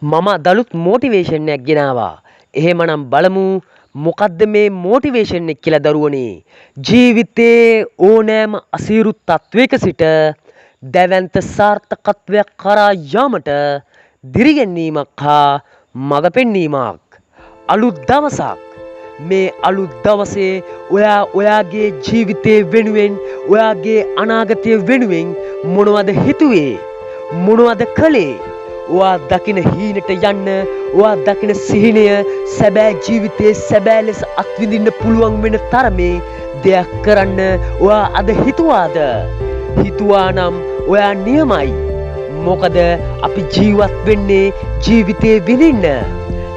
මම දලුත් මොටිවේෂන් එකක් ගෙනාවා. එහෙමනම් බලමු මොකද්ද මේ මොටිවේෂන් එක කියලා දරුවනේ. ජීවිතේ ඕනෑම අසීරු තත්වයක සිට දැවැන්ත සාර්ථකත්වයක් කරා යාමට දිරිගැන්වීමක් හා මඟ පෙන්වීමක්. අලුත් දවසක්. මේ අලුත් දවසේ ඔයාගේ ජීවිතේ වෙනුවෙන් ඔයාගේ අනාගතය වෙනුවෙන් මොනවද හිතුවේ? මොනවද කළේ? ඔයා දකින හීනට යන්න, ඔයා දකින සිහිනය සැබෑ ජීවිතයේ සැබෑ ලෙස අත්විඳින්න පුළුවන් වෙන තරමේ දෙයක් කරන්න ඔයා අද හිතුවාද? හිතුවා නම් ඔයා නියමයි. මොකද අපි ජීවත් වෙන්නේ ජීවිතේ විඳින්න.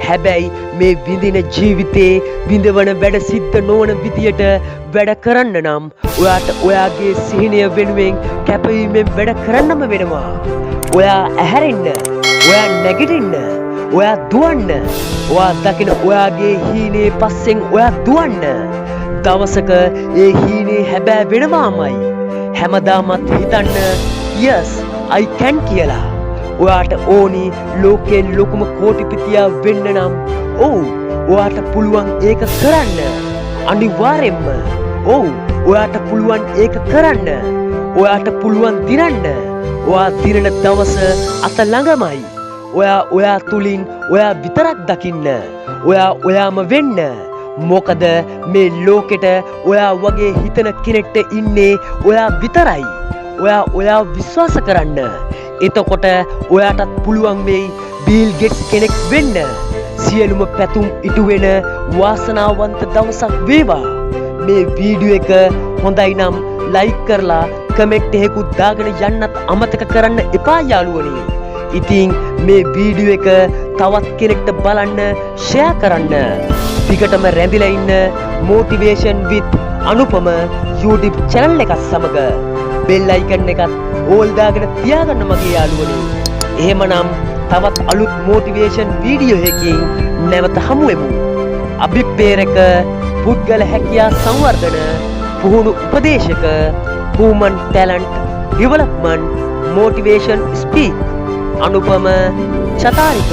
හැබැයි මේ විඳින ජීවිතේ විඳවන වැඩ සිද්ධ නොවන විදියට වැඩ කරන්න නම් ඔයාට ඔයාගේ සිහිනය වෙනුවෙන් කැපවීමෙන් වැඩ කරන්නම වෙනවා. ඔයා ඇහැරෙන්න, ඔයා නැගිටින්න, ඔයා දුවන්න, ඔයා දකින ඔයාගේ හීනේ පස්සෙන් ඔයා දුවන්න. දවසක ඒ හීනේ හැබෑ වෙනවාමයි. හැමදාමත් හිතන්න yes I can කියලා. ඔයාට ඕනි ලෝකේ ලොකුම කෝටිපතියා වෙන්න නම් ඔව් ඔයාට පුළුවන් ඒක කරන්න. අනිවාර්යෙන්ම ඔව් ඔයාට පුළුවන් ඒක කරන්න. ඔයාට පුළුවන් දිනන්න. ඔයා දිනන දවස අත ළඟමයි. ඔයා තුලින් ඔයා විතරක් දකින්න. ඔයාම වෙන්න. මොකද මේ ලෝකෙට ඔයා වගේ හිතන කෙනෙක්ට ඉන්නේ ඔයා විතරයි. ඔයා විශ්වාස කරන්න. එතකොට ඔයාටත් පුළුවන් වෙයි බිල් ගේට්ස් කෙනෙක් වෙන්න. සියලුම පැතුම් ඉටු වෙන වාසනාවන්ත දවසක් වේවා. මේ වීඩියෝ එක හොඳයි නම් ලයික් කරලා කමෙන්ට් එකකුත් දාගෙන යන්නත් අමතක කරන්න එපා යාළුවනේ. ඉතින් මේ වීඩියෝ එක තවත් කෙනෙක්ට බලන්න ෂෙයා කරන්න. ටිකටම රැඳිලා ඉන්න motivation with අනුපම YouTube channel එකත් සමග බෙල් අයිකන් එකත් ඕල් දාගෙන තියාගන්න මගේ යාළුවනේ. එහෙමනම් තවත් අලුත් මොටිවේෂන් වීඩියෝ එකකින් නැවත හමු වෙමු. අභිප්‍රේරක පුද්ගල හැකියා සංවර්ධන පුහුණු උපදේශක human talent development motivation speak අනුපම චතාරික